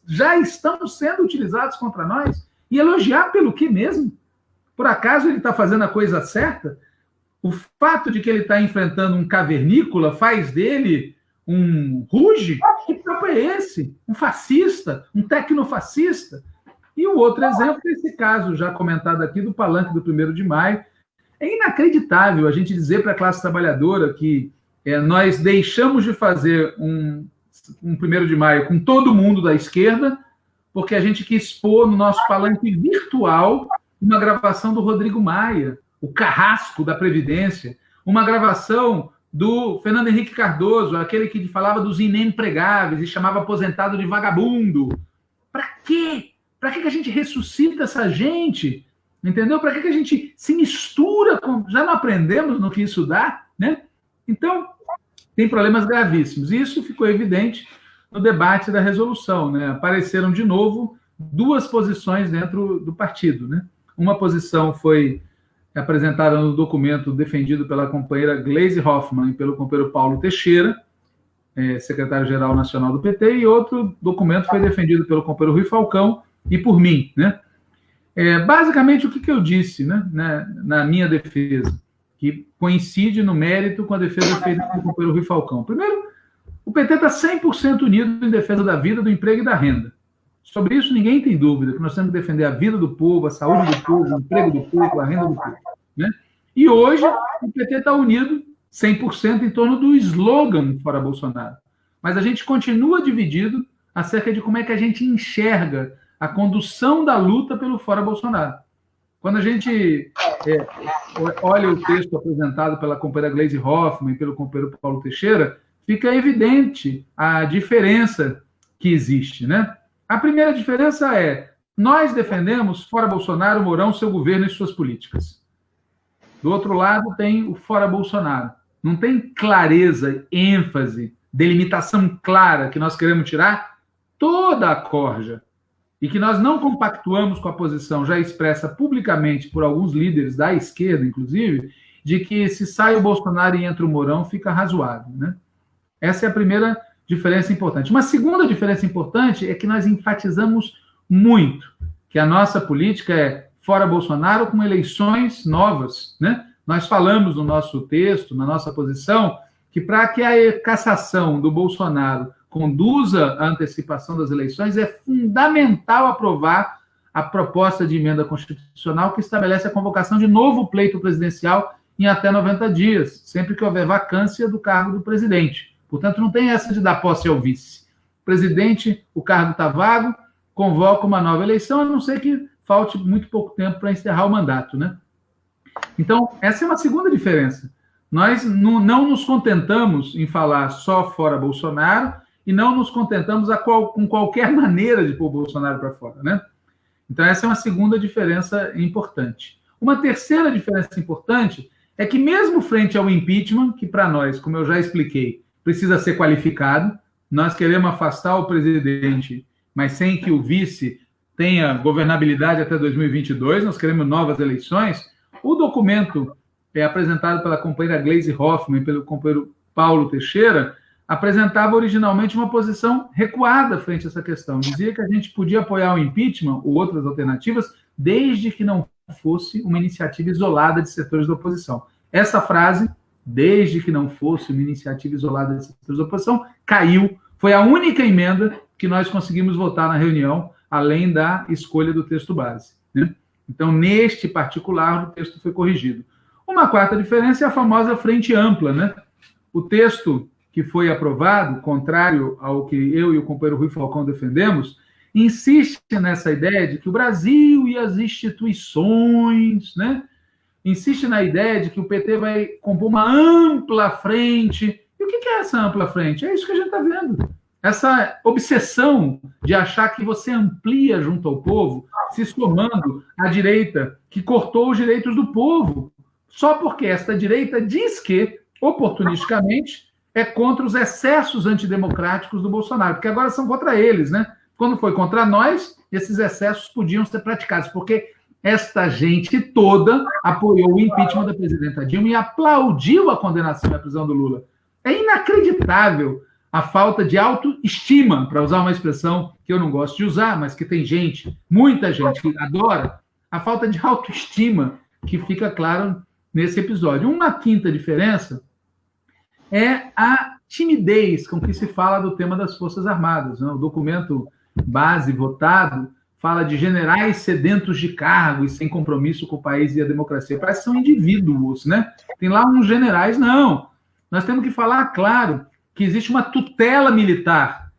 já estão sendo utilizados contra nós? E elogiar pelo quê mesmo? Por acaso ele está fazendo a coisa certa? O fato de que ele está enfrentando um cavernícola faz dele um ruge? Que papo é esse? Um fascista? Um tecnofascista? E o outro exemplo é esse caso já comentado aqui do palanque do 1º de maio. É inacreditável a gente dizer para a classe trabalhadora que nós deixamos de fazer um 1º de maio com todo mundo da esquerda porque a gente quis pôr no nosso palanque virtual uma gravação do Rodrigo Maia, o carrasco da Previdência, uma gravação do Fernando Henrique Cardoso, aquele que falava dos inempregáveis e chamava aposentado de vagabundo. Para quê? Para que a gente ressuscita essa gente? Entendeu? Para que a gente se mistura com... Já não aprendemos no que isso dá, né? Então, tem problemas gravíssimos. E isso ficou evidente no debate da resolução, né? Apareceram de novo 2 posições dentro do partido, né? Uma posição foi apresentada no documento defendido pela companheira Gleisi Hoffmann e pelo companheiro Paulo Teixeira, secretário-geral nacional do PT, e outro documento foi defendido pelo companheiro Rui Falcão e por mim, né? Basicamente, o que eu disse, né, na minha defesa, que coincide no mérito com a defesa feita pelo companheiro Rui Falcão. Primeiro, o PT está 100% unido em defesa da vida, do emprego e da renda. Sobre isso, ninguém tem dúvida, que nós temos que defender a vida do povo, a saúde do povo, o emprego do povo, a renda do povo, né? E hoje, o PT está unido 100% em torno do slogan Fora Bolsonaro. Mas a gente continua dividido acerca de como é que a gente enxerga a condução da luta pelo Fora Bolsonaro. Quando a gente olha o texto apresentado pela companheira Gleisi Hoffmann e pelo companheiro Paulo Teixeira, fica evidente a diferença que existe, né? A primeira diferença é: nós defendemos, fora Bolsonaro, Mourão, seu governo e suas políticas. Do outro lado, tem o fora Bolsonaro. Não tem clareza, ênfase, delimitação clara que nós queremos tirar toda a corja e que nós não compactuamos com a posição já expressa publicamente por alguns líderes da esquerda, inclusive, de que se sai o Bolsonaro e entra o Mourão, fica razoável, né? Essa é a primeira diferença importante. Uma segunda diferença importante é que nós enfatizamos muito que a nossa política é fora Bolsonaro com eleições novas, né? Nós falamos no nosso texto, na nossa posição, que para que a cassação do Bolsonaro conduza à antecipação das eleições, é fundamental aprovar a proposta de emenda constitucional que estabelece a convocação de novo pleito presidencial em até 90 dias, sempre que houver vacância do cargo do presidente. Portanto, não tem essa de dar posse ao vice. Presidente, o cargo está vago, convoca uma nova eleição, a não ser que falte muito pouco tempo para encerrar o mandato, né? Então, essa é uma segunda diferença. Nós não nos contentamos em falar só fora Bolsonaro e não nos contentamos com qualquer maneira de pôr o Bolsonaro para fora, né? Então, essa é uma segunda diferença importante. Uma terceira diferença importante é que, mesmo frente ao impeachment, que para nós, como eu já expliquei, precisa ser qualificado, nós queremos afastar o presidente, mas sem que o vice tenha governabilidade até 2022, nós queremos novas eleições. O documento apresentado pela companheira Gleisi Hoffmann e pelo companheiro Paulo Teixeira apresentava originalmente uma posição recuada frente a essa questão. Dizia que a gente podia apoiar o impeachment ou outras alternativas desde que não fosse uma iniciativa isolada de setores da oposição. Essa frase, desde que não fosse uma iniciativa isolada de setores da oposição, caiu. Foi a única emenda que nós conseguimos votar na reunião, além da escolha do texto base, né? Então, neste particular, o texto foi corrigido. Uma quarta diferença é a famosa frente ampla, né? O texto que foi aprovado, contrário ao que eu e o companheiro Rui Falcão defendemos, insiste nessa ideia de que o Brasil e as instituições, né? Insiste na ideia de que o PT vai compor uma ampla frente. E o que é essa ampla frente? É isso que a gente está vendo. Essa obsessão de achar que você amplia junto ao povo, se somando à direita que cortou os direitos do povo, só porque esta direita diz que, oportunisticamente, é contra os excessos antidemocráticos do Bolsonaro, porque agora são contra eles, né? Quando foi contra nós, esses excessos podiam ser praticados, porque esta gente toda apoiou o impeachment da presidenta Dilma e aplaudiu a condenação e a prisão do Lula. É inacreditável a falta de autoestima, para usar uma expressão que eu não gosto de usar, mas que tem gente, muita gente que adora, a falta de autoestima que fica claro nesse episódio. Uma quinta diferença é a timidez com que se fala do tema das Forças Armadas, né? O documento base votado fala de generais sedentos de cargo e sem compromisso com o país e a democracia. Parece que são indivíduos, né? Tem lá uns generais, não. Nós temos que falar, claro, que existe uma tutela militar,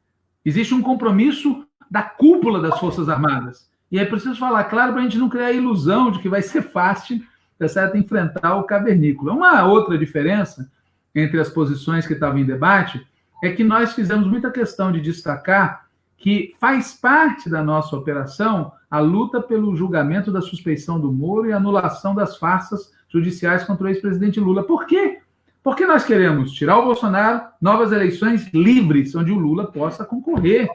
existe um compromisso da cúpula das Forças Armadas. E é preciso falar, claro, para a gente não criar a ilusão de que vai ser fácil, tá certo, enfrentar o cavernícola. Uma outra diferença entre as posições que estavam em debate é que nós fizemos muita questão de destacar que faz parte da nossa operação a luta pelo julgamento da suspeição do Moro e anulação das farsas judiciais contra o ex-presidente Lula. Por quê? Porque nós queremos tirar o Bolsonaro, novas eleições livres, onde o Lula possa concorrer.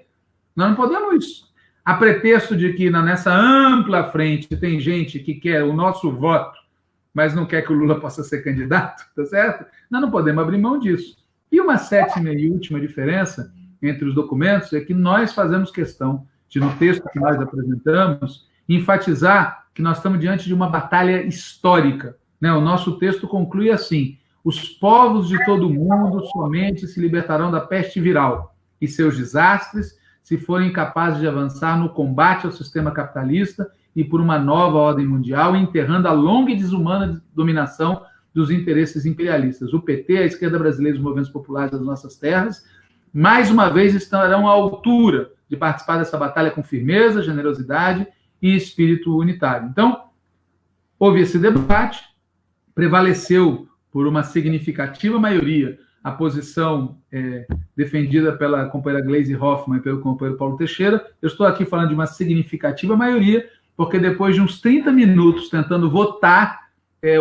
Nós não podemos, a pretexto de que nessa ampla frente tem gente que quer o nosso voto, mas não quer que o Lula possa ser candidato, tá certo? Nós não podemos abrir mão disso. E uma sétima e última diferença entre os documentos é que nós fazemos questão de, no texto que nós apresentamos, enfatizar que nós estamos diante de uma batalha histórica, né? O nosso texto conclui assim: os povos de todo o mundo somente se libertarão da peste viral e seus desastres se forem capazes de avançar no combate ao sistema capitalista e por uma nova ordem mundial, enterrando a longa e desumana dominação dos interesses imperialistas. O PT, a esquerda brasileira e os movimentos populares das nossas terras, mais uma vez estarão à altura de participar dessa batalha com firmeza, generosidade e espírito unitário. Então, Houve esse debate, prevaleceu por uma significativa maioria a posição defendida pela companheira Gleisi Hoffmann e pelo companheiro Paulo Teixeira. Eu estou aqui falando de uma significativa maioria, porque depois de uns 30 minutos tentando votar,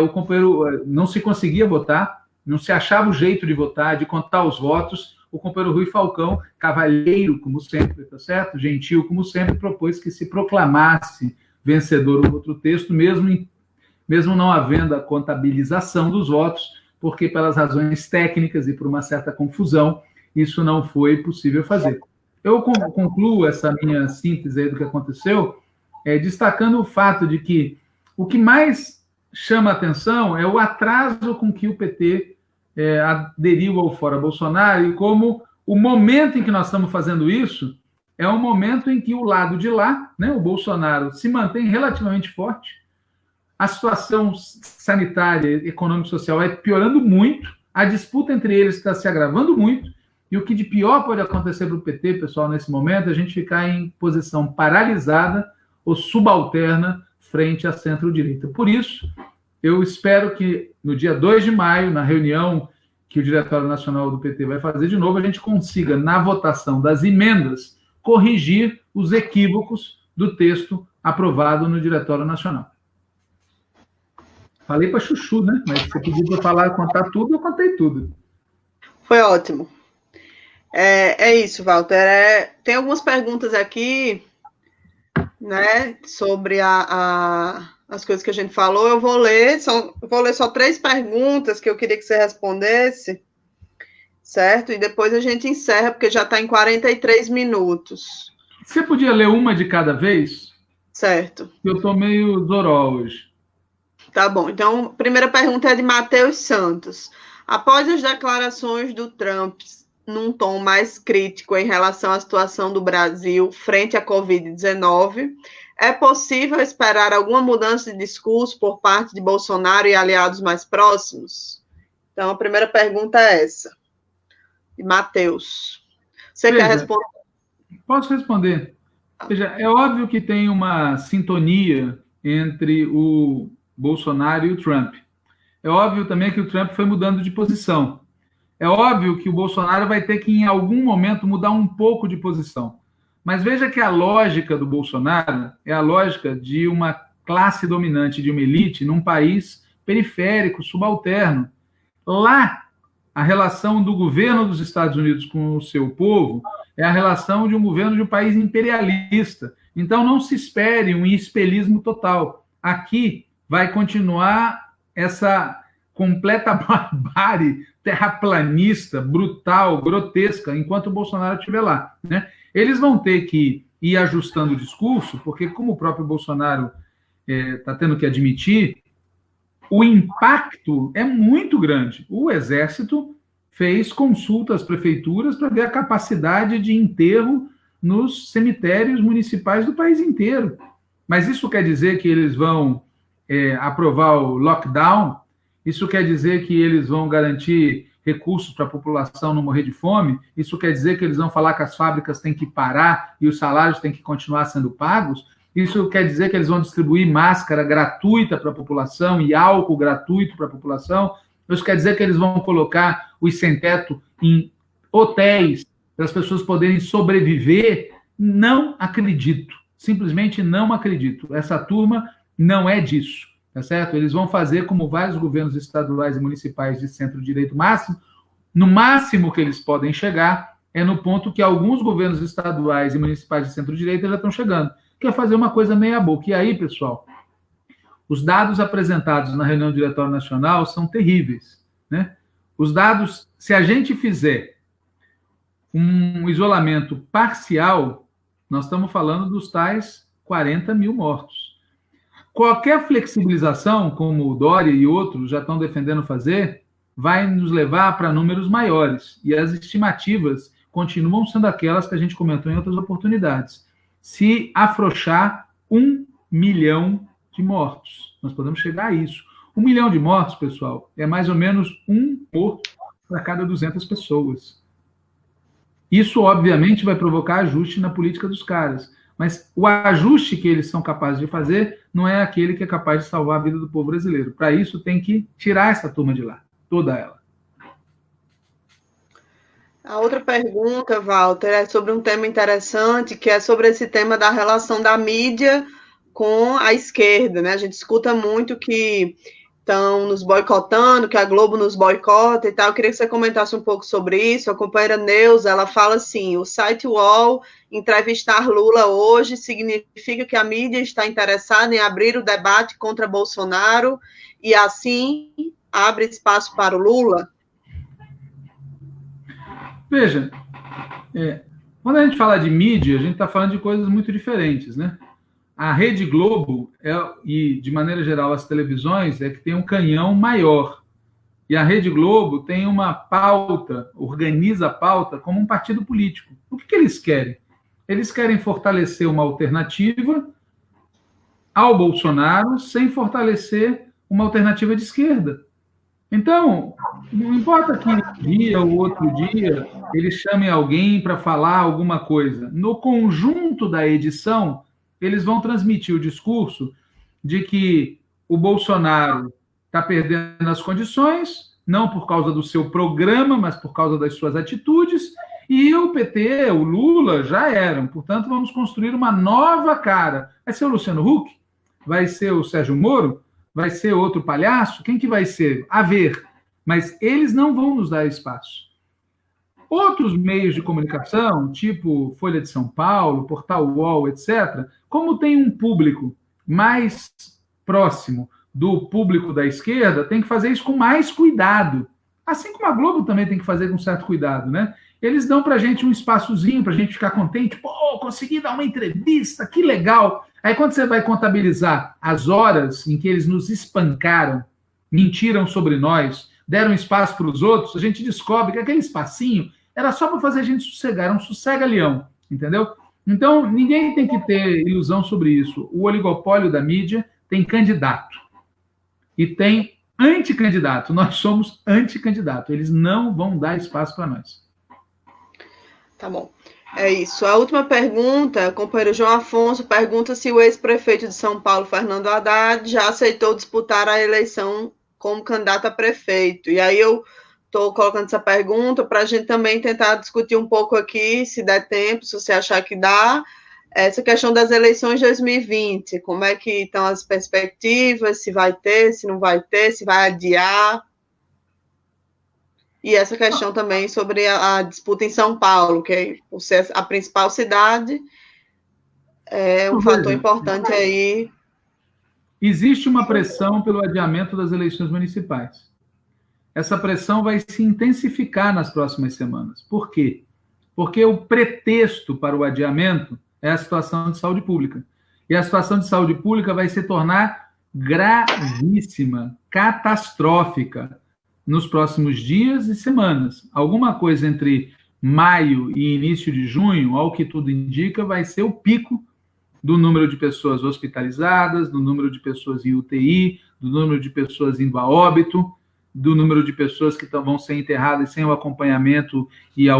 o companheiro não se conseguia votar, não se achava o jeito de votar, de contar os votos. O companheiro Rui Falcão, cavalheiro como sempre, tá certo? Gentil como sempre, propôs que se proclamasse vencedor o outro texto, mesmo não havendo a contabilização dos votos, porque pelas razões técnicas e por uma certa confusão, isso não foi possível fazer. Eu concluo essa minha síntese aí do que aconteceu, destacando o fato de que o que mais chama a atenção é o atraso com que o PT aderiu ao Fora Bolsonaro, e como o momento em que nós estamos fazendo isso é um momento em que o lado de lá, né, o Bolsonaro, se mantém relativamente forte, a situação sanitária, econômica e social vai piorando muito, a disputa entre eles está se agravando muito, e o que de pior pode acontecer para o PT, pessoal, nesse momento, é a gente ficar em posição paralisada ou subalterna frente à centro-direita. Por isso, eu espero que no dia 2 de maio, na reunião que o Diretório Nacional do PT vai fazer de novo, a gente consiga, na votação das emendas, corrigir os equívocos do texto aprovado no Diretório Nacional. Falei para chuchu, né? Mas você pediu para falar, contar tudo, eu contei tudo. Foi ótimo. É isso, Walter. Tem algumas perguntas aqui, né, sobre as coisas que a gente falou. Eu vou ler só 3 perguntas que eu queria que você respondesse, certo? E depois a gente encerra, porque já está em 43 minutos. Você podia ler uma de cada vez? Certo. Eu estou meio zoró hoje. Tá bom. Então, a primeira pergunta é de Matheus Santos. Após as declarações do Trump num tom mais crítico em relação à situação do Brasil frente à Covid-19, é possível esperar alguma mudança de discurso por parte de Bolsonaro e aliados mais próximos? Então, a primeira pergunta é essa. De Matheus. Você quer responder? Posso responder. Veja, é óbvio que tem uma sintonia entre o Bolsonaro e o Trump. É óbvio também que o Trump foi mudando de posição. É óbvio que o Bolsonaro vai ter que, em algum momento, mudar um pouco de posição. Mas veja que a lógica do Bolsonaro é a lógica de uma classe dominante, de uma elite, num país periférico, subalterno. Lá, a relação do governo dos Estados Unidos com o seu povo é a relação de um governo de um país imperialista. Então, não se espere um espelismo total. Aqui vai continuar essa completa barbárie terraplanista, brutal, grotesca, enquanto o Bolsonaro estiver lá, né? Eles vão ter que ir ajustando o discurso, porque, como o próprio Bolsonaro está tendo que admitir, o impacto é muito grande. O Exército fez consulta às prefeituras para ver a capacidade de enterro nos cemitérios municipais do país inteiro. Mas isso quer dizer que eles vão aprovar o lockdown? Isso quer dizer que eles vão garantir recursos para a população não morrer de fome? Isso quer dizer que eles vão falar que as fábricas têm que parar e os salários têm que continuar sendo pagos? Isso quer dizer que eles vão distribuir máscara gratuita para a população e álcool gratuito para a população? Isso quer dizer que eles vão colocar os sem-teto em hotéis para as pessoas poderem sobreviver? Não acredito. Simplesmente não acredito. Essa turma não é disso. Tá certo? Eles vão fazer como vários governos estaduais e municipais de centro-direito máximo. No máximo que eles podem chegar é no ponto que alguns governos estaduais e municipais de centro-direita já estão chegando, que é fazer uma coisa meia-boca. E aí, pessoal, os dados apresentados na reunião do Diretório Nacional são terríveis, né? Os dados, se a gente fizer um isolamento parcial, nós estamos falando dos tais 40 mil mortos. Qualquer flexibilização, como o Dória e outros já estão defendendo fazer, vai nos levar para números maiores. E as estimativas continuam sendo aquelas que a gente comentou em outras oportunidades. Se afrouxar 1 milhão de mortos. Nós podemos chegar a isso. 1 milhão de mortos, pessoal, é mais ou menos um morto para cada 200 pessoas. Isso, obviamente, vai provocar ajuste na política dos caras. Mas o ajuste que eles são capazes de fazer não é aquele que é capaz de salvar a vida do povo brasileiro. Para isso, tem que tirar essa turma de lá, toda ela. A outra pergunta, Walter, é sobre um tema interessante, que é sobre esse tema da relação da mídia com a esquerda, né? A gente escuta muito que estão nos boicotando, que a Globo nos boicota e tal. Eu queria que você comentasse um pouco sobre isso. A companheira Neuza, ela fala assim, o site UOL entrevistar Lula hoje significa que a mídia está interessada em abrir o debate contra Bolsonaro e assim abre espaço para o Lula? Veja, quando a gente fala de mídia, a gente está falando de coisas muito diferentes, né? A Rede Globo, e de maneira geral as televisões, é que tem um canhão maior. E a Rede Globo tem uma pauta, organiza a pauta como um partido político. O que eles querem? Eles querem fortalecer uma alternativa ao Bolsonaro sem fortalecer uma alternativa de esquerda. Então, não importa que um dia ou outro dia eles chamem alguém para falar alguma coisa. No conjunto da edição, eles vão transmitir o discurso de que o Bolsonaro está perdendo as condições, não por causa do seu programa, mas por causa das suas atitudes, e o PT, o Lula, já eram. Portanto, vamos construir uma nova cara. Vai ser o Luciano Huck? Vai ser o Sérgio Moro? Vai ser outro palhaço? Quem que vai ser? A ver. Mas eles não vão nos dar espaço. Outros meios de comunicação, tipo Folha de São Paulo, Portal UOL, etc., como tem um público mais próximo do público da esquerda, tem que fazer isso com mais cuidado. Assim como a Globo também tem que fazer com certo cuidado, né? Eles dão para a gente um espaçozinho para a gente ficar contente. Pô, consegui dar uma entrevista, que legal. Aí quando você vai contabilizar as horas em que eles nos espancaram, mentiram sobre nós, deram espaço para os outros, a gente descobre que aquele espacinho era só para fazer a gente sossegar, era um sossega-leão, entendeu? Então, ninguém tem que ter ilusão sobre isso. O oligopólio da mídia tem candidato e tem anticandidato. Nós somos anticandidato. Eles não vão dar espaço para nós. Tá bom. É isso. A última pergunta, o companheiro João Afonso pergunta se o ex-prefeito de São Paulo, Fernando Haddad, já aceitou disputar a eleição como candidato a prefeito. E aí eu estou colocando essa pergunta para a gente também tentar discutir um pouco aqui, se der tempo, se você achar que dá, essa questão das eleições de 2020. Como é que estão as perspectivas, se vai ter, se não vai ter, se vai adiar. E essa questão também sobre a disputa em São Paulo, que é, por ser a principal cidade, é um fator importante aí. Existe uma pressão pelo adiamento das eleições municipais. Essa pressão vai se intensificar nas próximas semanas. Por quê? Porque o pretexto para o adiamento é a situação de saúde pública. E a situação de saúde pública vai se tornar gravíssima, catastrófica, nos próximos dias e semanas. Alguma coisa entre maio e início de junho, ao que tudo indica, vai ser o pico do número de pessoas hospitalizadas, do número de pessoas em UTI, do número de pessoas indo a óbito, do número de pessoas que vão ser enterradas sem o acompanhamento e o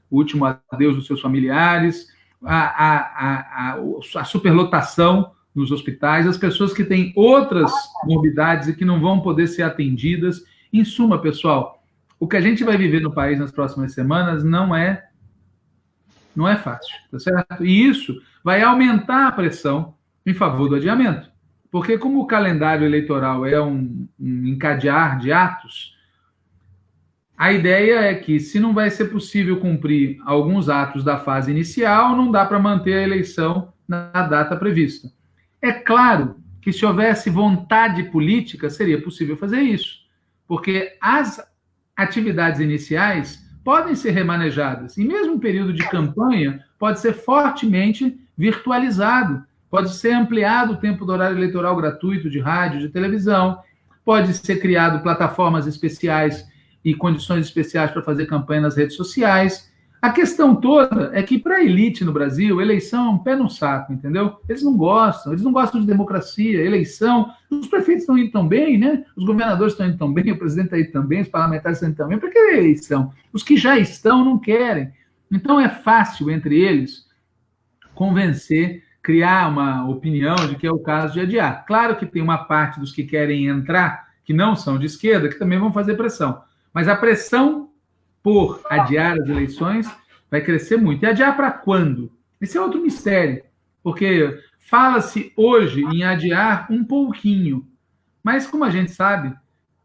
último adeus dos seus familiares, a superlotação nos hospitais, as pessoas que têm outras morbidades e que não vão poder ser atendidas. Em suma, pessoal, o que a gente vai viver no país nas próximas semanas não é fácil, tá certo? E isso vai aumentar a pressão em favor do adiamento. Porque como o calendário eleitoral é um encadear de atos, a ideia é que, se não vai ser possível cumprir alguns atos da fase inicial, não dá para manter a eleição na data prevista. É claro que, se houvesse vontade política, seria possível fazer isso. Porque as atividades iniciais podem ser remanejadas. E mesmo o período de campanha pode ser fortemente virtualizado. Pode ser ampliado o tempo do horário eleitoral gratuito de rádio, de televisão. Pode ser criado plataformas especiais e condições especiais para fazer campanha nas redes sociais. A questão toda é que, para a elite no Brasil, eleição é um pé no saco, entendeu? Eles não gostam de democracia, eleição. Os prefeitos estão indo tão bem, né? Os governadores estão indo tão bem, o presidente está indo tão bem, os parlamentares estão indo tão bem. Para que eleição? Os que já estão não querem. Então é fácil entre eles convencer, criar uma opinião de que é o caso de adiar. Claro que tem uma parte dos que querem entrar, que não são de esquerda, que também vão fazer pressão. Mas a pressão por adiar as eleições vai crescer muito. E adiar para quando? Esse é outro mistério, porque fala-se hoje em adiar um pouquinho, mas como a gente sabe,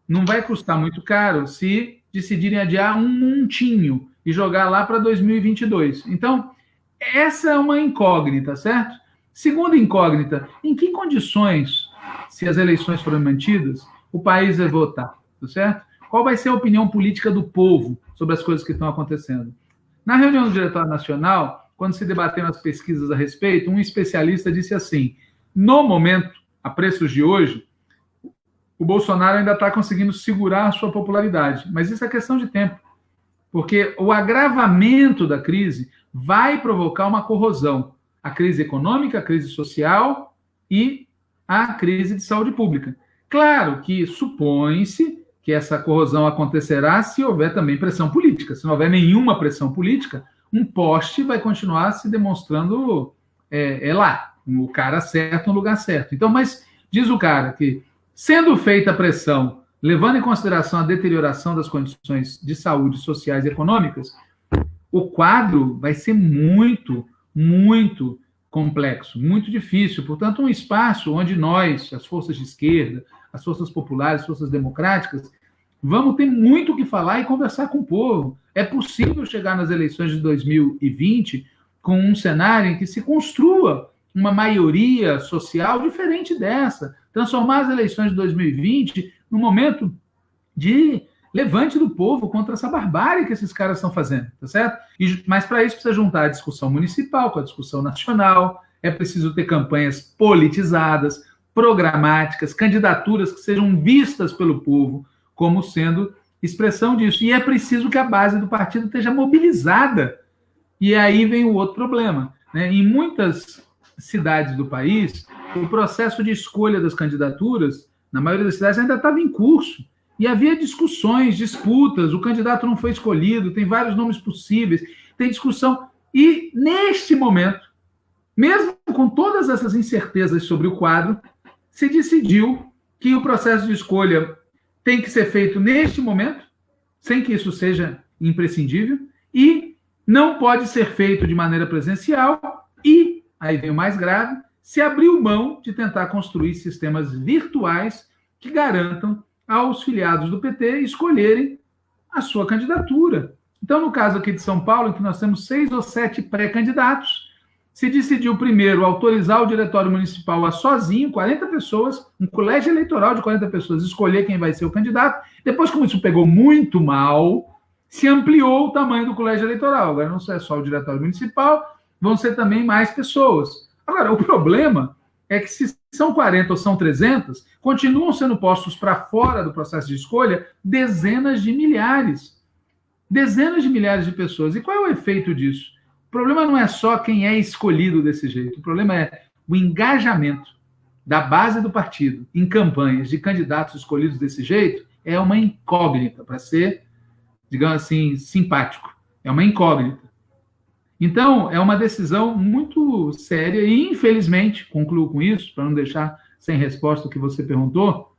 não vai custar muito caro se decidirem adiar um montinho e jogar lá para 2022. Então, essa é uma incógnita, certo? Segunda incógnita, em que condições, se as eleições forem mantidas, o país vai votar, certo? Qual vai ser a opinião política do povo sobre as coisas que estão acontecendo? Na reunião do Diretório Nacional, quando se debateram as pesquisas a respeito, um especialista disse assim: no momento, a preços de hoje, o Bolsonaro ainda está conseguindo segurar a sua popularidade, mas isso é questão de tempo, porque o agravamento da crise vai provocar uma corrosão, a crise econômica, a crise social e a crise de saúde pública. Claro que supõe-se que essa corrosão acontecerá se houver também pressão política. Se não houver nenhuma pressão política, um poste vai continuar se demonstrando lá, o cara certo no lugar certo. Então, mas diz o cara que, sendo feita a pressão, levando em consideração a deterioração das condições de saúde, sociais e econômicas, o quadro vai ser muito, muito complexo, muito difícil. Portanto, um espaço onde nós, as forças de esquerda, as forças populares, as forças democráticas, vamos ter muito o que falar e conversar com o povo. É possível chegar nas eleições de 2020 com um cenário em que se construa uma maioria social diferente dessa, transformar as eleições de 2020 num momento de levante do povo contra essa barbárie que esses caras estão fazendo, tá certo? Mas para isso precisa juntar a discussão municipal com a discussão nacional, é preciso ter campanhas politizadas, programáticas, candidaturas que sejam vistas pelo povo como sendo expressão disso. E é preciso que a base do partido esteja mobilizada. E aí vem o outro problema, né? Em muitas cidades do país, o processo de escolha das candidaturas, na maioria das cidades, ainda estava em curso. E havia discussões, disputas, o candidato não foi escolhido, tem vários nomes possíveis, tem discussão. E, neste momento, mesmo com todas essas incertezas sobre o quadro, se decidiu que o processo de escolha tem que ser feito neste momento, sem que isso seja imprescindível, e não pode ser feito de maneira presencial, e, aí vem o mais grave, se abriu mão de tentar construir sistemas virtuais que garantam aos filiados do PT escolherem a sua candidatura. Então, no caso aqui de São Paulo, em que nós temos 6 ou 7 pré-candidatos, se decidiu primeiro autorizar o Diretório Municipal a sozinho, 40 pessoas, um colégio eleitoral de 40 pessoas, escolher quem vai ser o candidato. Depois, como isso pegou muito mal, se ampliou o tamanho do colégio eleitoral. Agora não é só o Diretório Municipal, vão ser também mais pessoas. Agora, o problema é que se são 40 ou são 300, continuam sendo postos para fora do processo de escolha dezenas de milhares de pessoas. E qual é o efeito disso? O problema não é só quem é escolhido desse jeito, o problema é o engajamento da base do partido em campanhas de candidatos escolhidos desse jeito é uma incógnita, para ser, digamos assim, simpático. É uma incógnita. Então, é uma decisão muito séria e, infelizmente, concluo com isso, para não deixar sem resposta o que você perguntou,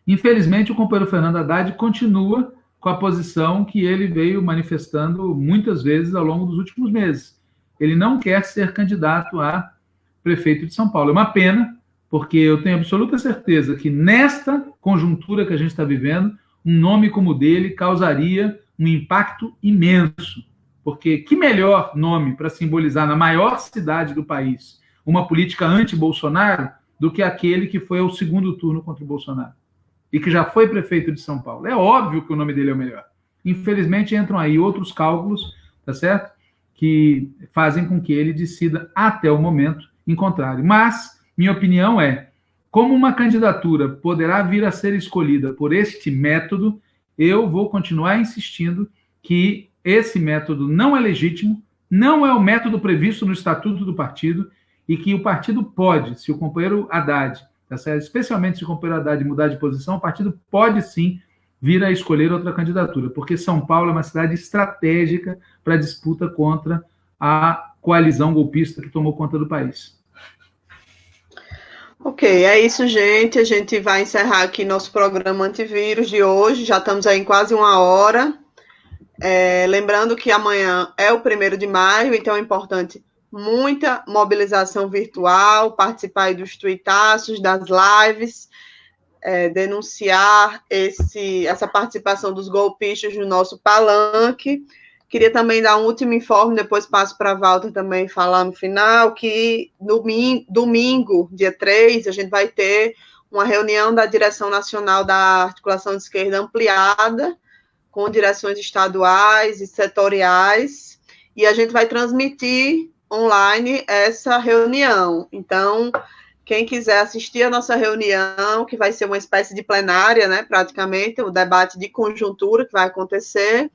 infelizmente, o companheiro Fernando Haddad continua com a posição que ele veio manifestando muitas vezes ao longo dos últimos meses. Ele não quer ser candidato a prefeito de São Paulo. É uma pena, porque eu tenho absoluta certeza que nesta conjuntura que a gente está vivendo, um nome como o dele causaria um impacto imenso. Porque que melhor nome para simbolizar na maior cidade do país uma política anti-Bolsonaro do que aquele que foi ao segundo turno contra o Bolsonaro e que já foi prefeito de São Paulo. É óbvio que o nome dele é o melhor. Infelizmente, entram aí outros cálculos, tá certo? Que fazem com que ele decida, até o momento, em contrário. Mas, minha opinião é, como uma candidatura poderá vir a ser escolhida por este método, eu vou continuar insistindo que esse método não é legítimo, não é o método previsto no Estatuto do partido e que o partido pode, se o companheiro Haddad, tá certo? Especialmente se o companheiro Haddad mudar de posição, o partido pode sim vir a escolher outra candidatura, porque São Paulo é uma cidade estratégica para a disputa contra a coalizão golpista que tomou conta do país. Ok, é isso, gente. A gente vai encerrar aqui nosso programa antivírus de hoje. Já estamos aí em quase 1 hora. Lembrando que amanhã é o 1º de maio, então é importante muita mobilização virtual, participar aí dos tuitaços, das lives, denunciar essa participação dos golpistas no nosso palanque. Queria também dar um último informe, depois passo para a Walter também falar no final, que domingo, dia 3, a gente vai ter uma reunião da Direção Nacional da Articulação de Esquerda ampliada, com direções estaduais e setoriais, e a gente vai transmitir online essa reunião. Então, quem quiser assistir a nossa reunião, que vai ser uma espécie de plenária, né, praticamente, o debate de conjuntura que vai acontecer,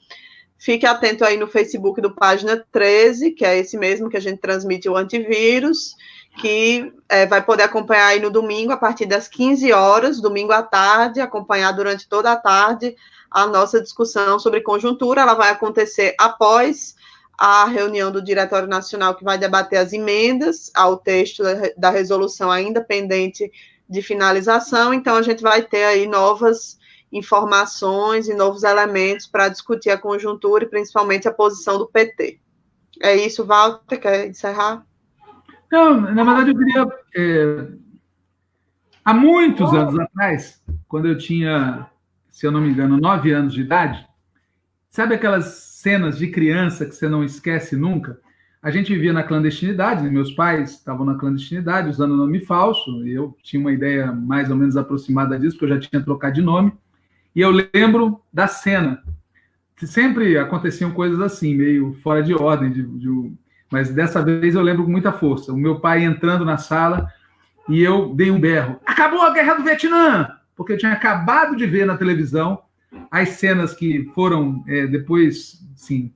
fique atento aí no Facebook do Página 13, que é esse mesmo que a gente transmite o antivírus, que vai poder acompanhar aí no domingo, a partir das 15 horas, domingo à tarde, acompanhar durante toda a tarde a nossa discussão sobre conjuntura. Ela vai acontecer após a reunião do Diretório Nacional, que vai debater as emendas ao texto da resolução ainda pendente de finalização. Então, a gente vai ter aí novas informações e novos elementos para discutir a conjuntura e principalmente a posição do PT. É isso, Walter, quer encerrar? Não, na verdade eu queria... há muitos anos atrás, quando eu tinha, se eu não me engano, 9 anos de idade, sabe aquelas cenas de criança que você não esquece nunca? A gente vivia na clandestinidade, meus pais estavam na clandestinidade, usando nome falso, e eu tinha uma ideia mais ou menos aproximada disso, porque eu já tinha trocado de nome. E eu lembro da cena. Sempre aconteciam coisas assim, meio fora de ordem, mas dessa vez eu lembro com muita força. O meu pai entrando na sala e eu dei um berro. Acabou a Guerra do Vietnã! Porque eu tinha acabado de ver na televisão as cenas que foram depois, sim,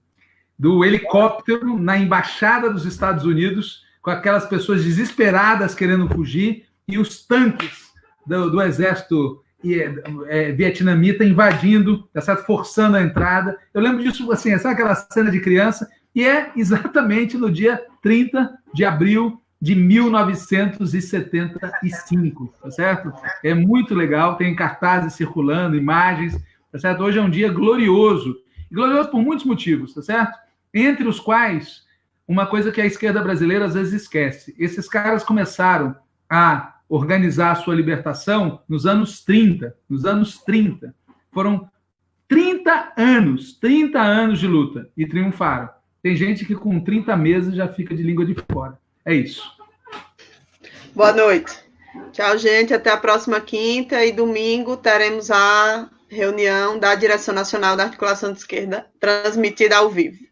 do helicóptero na embaixada dos Estados Unidos, com aquelas pessoas desesperadas querendo fugir, e os tanques do exército vietnamita invadindo, forçando a entrada. Eu lembro disso, assim, sabe aquela cena de criança? E é exatamente no dia 30 de abril de 1975, tá certo? É muito legal, tem cartazes circulando, imagens, tá certo? Hoje é um dia glorioso por muitos motivos, tá certo? Entre os quais, uma coisa que a esquerda brasileira às vezes esquece. Esses caras começaram a organizar a sua libertação nos anos 30. Nos anos 30. Foram 30 anos de luta e triunfaram. Tem gente que com 30 meses já fica de língua de fora. É isso. Boa noite. Tchau, gente. Até a próxima quinta e domingo teremos a reunião da Direção Nacional da Articulação de Esquerda transmitida ao vivo.